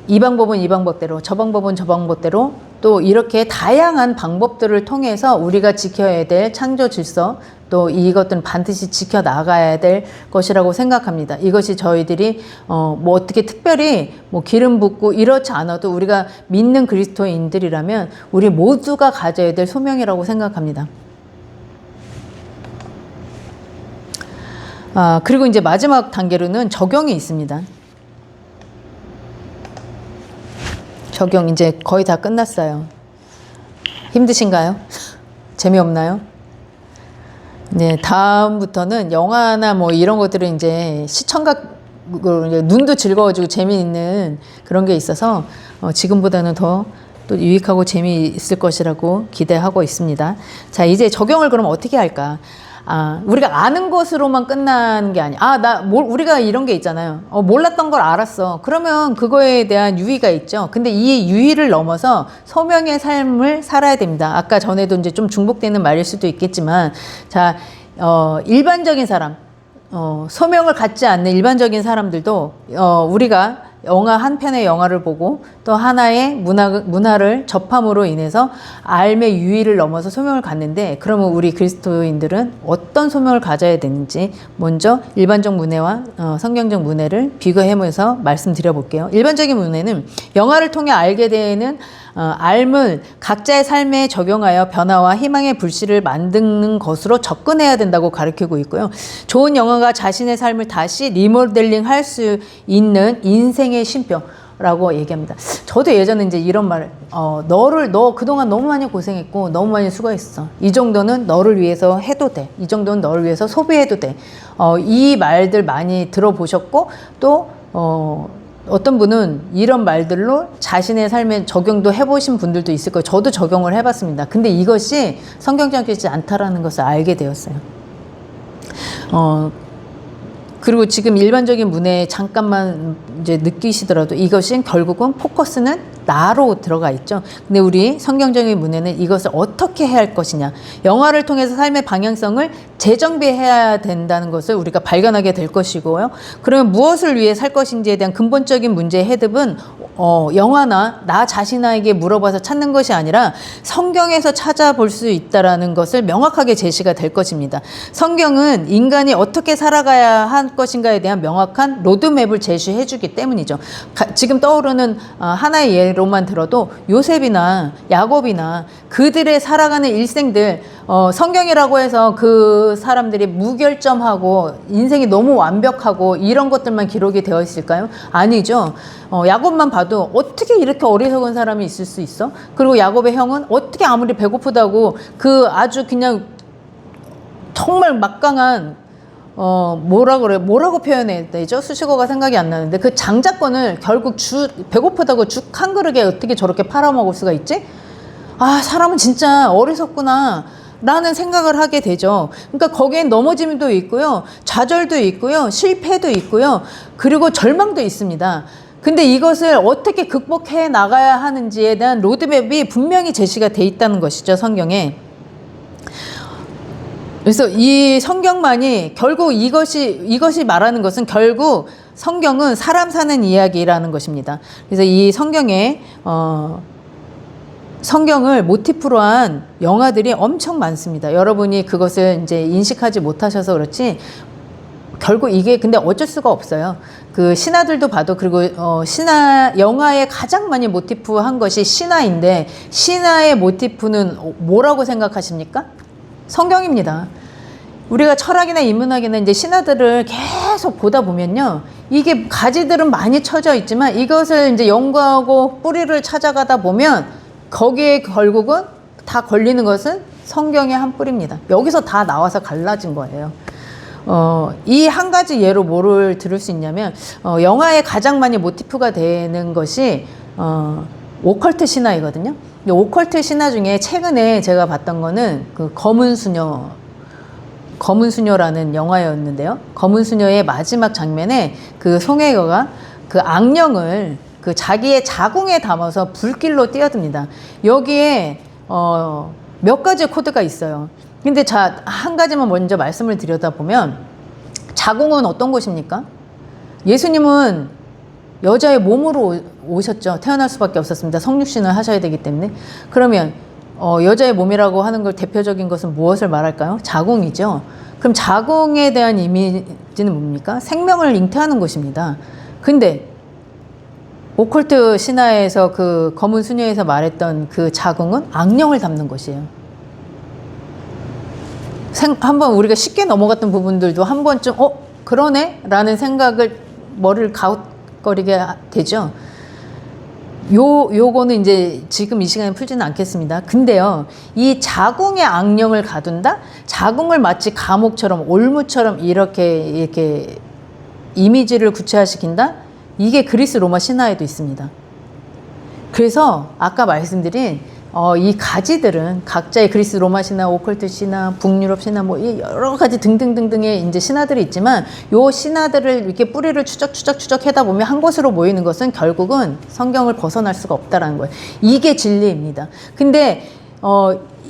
이 방법은 이 방법대로 저 방법은 저 방법대로 또 이렇게 다양한 방법들을 통해서 우리가 지켜야 될 창조 질서 또 이것들은 반드시 지켜나가야 될 것이라고 생각합니다. 이것이 저희들이 뭐 어떻게 특별히 뭐 기름 붓고 이렇지 않아도 우리가 믿는 그리스도인들이라면 우리 모두가 가져야 될 소명이라고 생각합니다. 그리고 이제 마지막 단계로는 적용이 있습니다. 적용 이제 거의 다 끝났어요. 힘드신가요? 재미없나요? 네, 다음부터는 영화나 뭐 이런 것들은 이제 시청각으로 눈도 즐거워지고 재미있는 그런 게 있어서 지금보다는 더 또 유익하고 재미있을 것이라고 기대하고 있습니다. 자, 이제 적용을 그럼 어떻게 할까? 우리가 아는 것으로만 끝나는 게 아니야. 우리가 이런 게 있잖아요. 몰랐던 걸 알았어. 그러면 그거에 대한 유의가 있죠. 근데 이 유의를 넘어서 소명의 삶을 살아야 됩니다. 아까 전에도 이제 좀 중복되는 말일 수도 있겠지만, 자, 일반적인 사람, 소명을 갖지 않는 일반적인 사람들도, 우리가 한 편의 영화를 보고 또 하나의 문화를 접함으로 인해서 삶의 유의를 넘어서 소명을 갖는데 그러면 우리 그리스도인들은 어떤 소명을 가져야 되는지 먼저 일반적 문해와 성경적 문해를 비교해보면서 말씀드려 볼게요. 일반적인 문해는 영화를 통해 알게 되는 삶을 각자의 삶에 적용하여 변화와 희망의 불씨를 만드는 것으로 접근해야 된다고 가르치고 있고요. 좋은 영화가 자신의 삶을 다시 리모델링 할 수 있는 인생의 쉼표라고 얘기합니다. 저도 예전에 이제 이런 말을, 너 그동안 너무 많이 고생했고, 너무 많이 수고했어. 이 정도는 너를 위해서 해도 돼. 이 정도는 너를 위해서 소비해도 돼. 이 말들 많이 들어보셨고, 또, 어떤 분은 이런 말들로 자신의 삶에 적용도 해보신 분들도 있을 거예요. 저도 적용을 해봤습니다. 근데 이것이 성경적이지 않다라는 것을 알게 되었어요. 그리고 지금 일반적인 문해에 잠깐만 이제 느끼시더라도 이것은 결국은 포커스는 나로 들어가 있죠. 근데 우리 성경적인 문해는 이것을 어떻게 해야 할 것이냐. 영화를 통해서 삶의 방향성을 재정비해야 된다는 것을 우리가 발견하게 될 것이고요. 그러면 무엇을 위해 살 것인지에 대한 근본적인 문제의 해답은 영화나 나 자신에게 물어봐서 찾는 것이 아니라 성경에서 찾아볼 수 있다는 것을 명확하게 제시가 될 것입니다. 성경은 인간이 어떻게 살아가야 할 것인가에 대한 명확한 로드맵을 제시해 주기 때문이죠. 지금 떠오르는 하나의 예로만 들어도 요셉이나 야곱이나 그들의 살아가는 일생들, 성경이라고 해서 그 사람들이 무결점하고 인생이 너무 완벽하고 이런 것들만 기록이 되어 있을까요? 아니죠. 야곱만 봐도 어떻게 이렇게 어리석은 사람이 있을 수 있어? 그리고 야곱의 형은 어떻게 아무리 배고프다고 그 아주 그냥 정말 막강한 뭐라고 표현해야 되죠? 수식어가 생각이 안 나는데 그 장자권을 결국 배고프다고 죽 한 그릇에 어떻게 저렇게 팔아먹을 수가 있지? 아, 사람은 진짜 어리석구나 라는 생각을 하게 되죠. 그러니까 거기엔 넘어짐도 있고요, 좌절도 있고요, 실패도 있고요, 그리고 절망도 있습니다. 근데 이것을 어떻게 극복해 나가야 하는지에 대한 로드맵이 분명히 제시가 돼 있다는 것이죠, 성경에. 그래서 이 성경만이 결국 이것이 말하는 것은 결국 성경은 사람 사는 이야기라는 것입니다. 그래서 이 성경을 모티프로 한 영화들이 엄청 많습니다. 여러분이 그것을 이제 인식하지 못하셔서 그렇지 결국 이게 근데 어쩔 수가 없어요. 그 신화들도 봐도 그리고 영화에 가장 많이 모티프한 것이 신화인데 신화의 모티프는 뭐라고 생각하십니까? 성경입니다. 우리가 철학이나 인문학이나 이제 신화들을 계속 보다 보면요, 이게 가지들은 많이 쳐져 있지만 이것을 이제 연구하고 뿌리를 찾아가다 보면 거기에 결국은 다 걸리는 것은 성경의 한 뿌리입니다. 여기서 다 나와서 갈라진 거예요. 이 한 가지 예로 뭐를 들을 수 있냐면 영화에 가장 많이 모티프가 되는 것이 오컬트 신화이거든요. 오컬트 신화 중에 최근에 제가 봤던 거는 그 검은 수녀라는 영화였는데요. 검은 수녀의 마지막 장면에 그 송혜교가 그 악령을 그 자기의 자궁에 담아서 불길로 뛰어듭니다. 여기에 몇 가지 코드가 있어요. 근데 한 가지만 먼저 말씀을 드려다보면 자궁은 어떤 곳입니까? 예수님은 여자의 몸으로 오셨죠. 태어날 수밖에 없었습니다. 성육신을 하셔야 되기 때문에. 그러면 여자의 몸이라고 하는 걸 대표적인 것은 무엇을 말할까요? 자궁이죠. 그럼 자궁에 대한 이미지는 뭡니까? 생명을 잉태하는 것입니다. 근데 오컬트 신화에서 그 검은 수녀에서 말했던 그 자궁은 악령을 담는 것이에요. 한번 우리가 쉽게 넘어갔던 부분들도 한 번쯤 그러네? 라는 생각을 머리를 가웃거리게 되죠. 요거는 이제 지금 이 시간에 풀지는 않겠습니다. 근데요, 이 자궁의 악령을 가둔다? 자궁을 마치 감옥처럼 올무처럼 이렇게 이미지를 구체화시킨다? 이게 그리스 로마 신화에도 있습니다. 그래서 아까 말씀드린 이 가지들은 각자의 그리스 로마 신화, 오컬트 신화, 북유럽 신화 뭐 여러 가지 등등등등의 이제 신화들이 있지만 요 신화들을 이렇게 뿌리를 추적하다 보면 한 곳으로 모이는 것은 결국은 성경을 벗어날 수가 없다라는 거예요. 이게 진리입니다. 근데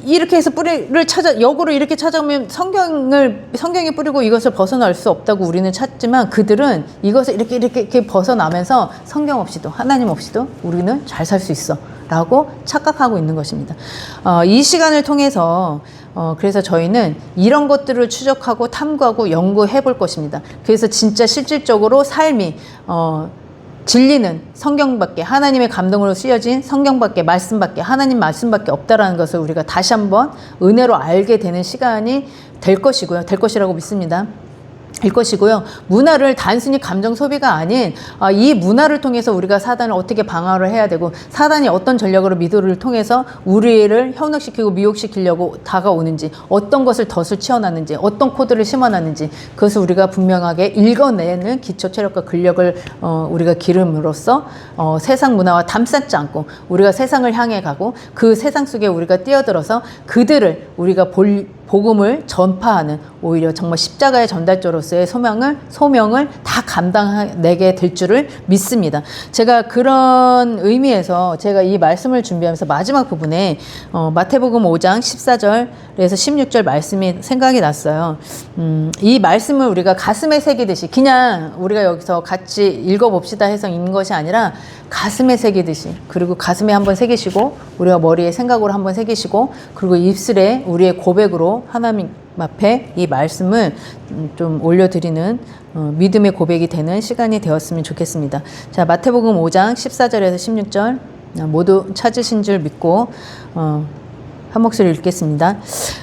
이렇게 해서 뿌리를 역으로 이렇게 찾아오면 성경에 뿌리고 이것을 벗어날 수 없다고 우리는 찾지만 그들은 이것을 이렇게 벗어나면서 성경 없이도 하나님 없이도 우리는 잘 살 수 있어 라고 착각하고 있는 것입니다. 이 시간을 통해서 그래서 저희는 이런 것들을 추적하고 탐구하고 연구해 볼 것입니다. 그래서 진짜 실질적으로 삶이 진리는 성경밖에, 하나님의 감동으로 쓰여진 성경밖에, 말씀밖에, 하나님 말씀밖에 없다라는 것을 우리가 다시 한번 은혜로 알게 되는 시간이 될 것이라고 믿습니다. 일 것이고요. 문화를 단순히 감정 소비가 아닌 이 문화를 통해서 우리가 사단을 어떻게 방어를 해야 되고 사단이 어떤 전략으로 미도를 통해서 우리를 현혹시키고 미혹시키려고 다가오는지, 어떤 것을 덫을 치어놨는지, 어떤 코드를 심어놨는지 그것을 우리가 분명하게 읽어내는 기초 체력과 근력을 우리가 기름으로써 세상 문화와 담쌓지 않고 우리가 세상을 향해 가고 그 세상 속에 우리가 뛰어들어서 그들을 우리가 볼 복음을 전파하는, 오히려 정말 십자가의 전달자로서의 소명을 다 감당하게 될 줄을 믿습니다. 제가 그런 의미에서 제가 이 말씀을 준비하면서 마지막 부분에 마태복음 5장 14절에서 16절 말씀이 생각이 났어요. 이 말씀을 우리가 가슴에 새기듯이, 그냥 우리가 여기서 같이 읽어봅시다 해서 읽는 것이 아니라 가슴에 새기듯이, 그리고 가슴에 한번 새기시고 우리가 머리에 생각으로 한번 새기시고, 그리고 입술에 우리의 고백으로 하나님 앞에 이 말씀을 좀 올려드리는 믿음의 고백이 되는 시간이 되었으면 좋겠습니다. 자, 마태복음 5장 14절에서 16절 모두 찾으신 줄 믿고 한 목소리 읽겠습니다.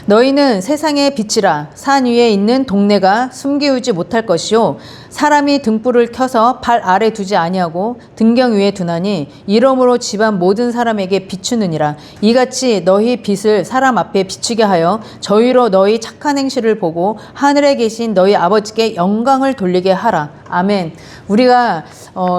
너희는 세상의 빛이라. 산 위에 있는 동네가 숨기우지 못할 것이요, 사람이 등불을 켜서 발 아래 두지 아니하고 등경 위에 두나니 이러므로 집안 모든 사람에게 비추느니라. 이같이 너희 빛을 사람 앞에 비추게 하여 저희로 너희 착한 행실을 보고 하늘에 계신 너희 아버지께 영광을 돌리게 하라. 아멘. 우리가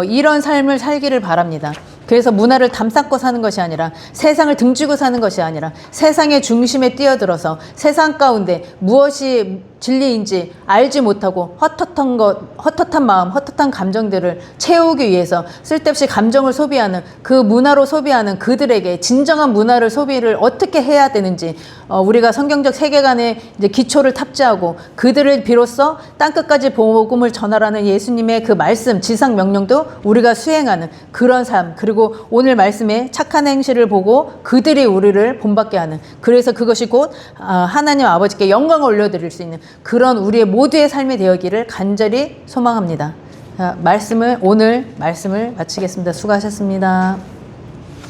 이런 삶을 살기를 바랍니다. 그래서 문화를 담쌓고 사는 것이 아니라, 세상을 등지고 사는 것이 아니라, 세상의 중심에 뛰어들어서 세상 가운데 무엇이 진리인지 알지 못하고 헛헛한 마음, 헛헛한 감정들을 채우기 위해서 쓸데없이 감정을 소비하는, 그 문화로 소비하는 그들에게 진정한 문화를 소비를 어떻게 해야 되는지 우리가 성경적 세계관에 이제 기초를 탑재하고 그들을 비로소 땅끝까지 복음을 전하라는 예수님의 그 말씀, 지상 명령도 우리가 수행하는 그런 삶, 그리고 오늘 말씀에 착한 행실을 보고 그들이 우리를 본받게 하는, 그래서 그것이 곧 하나님 아버지께 영광을 올려드릴 수 있는 그런 우리의 모두의 삶이 되었기를 간절히 소망합니다. 자, 오늘 말씀을 마치겠습니다. 수고하셨습니다.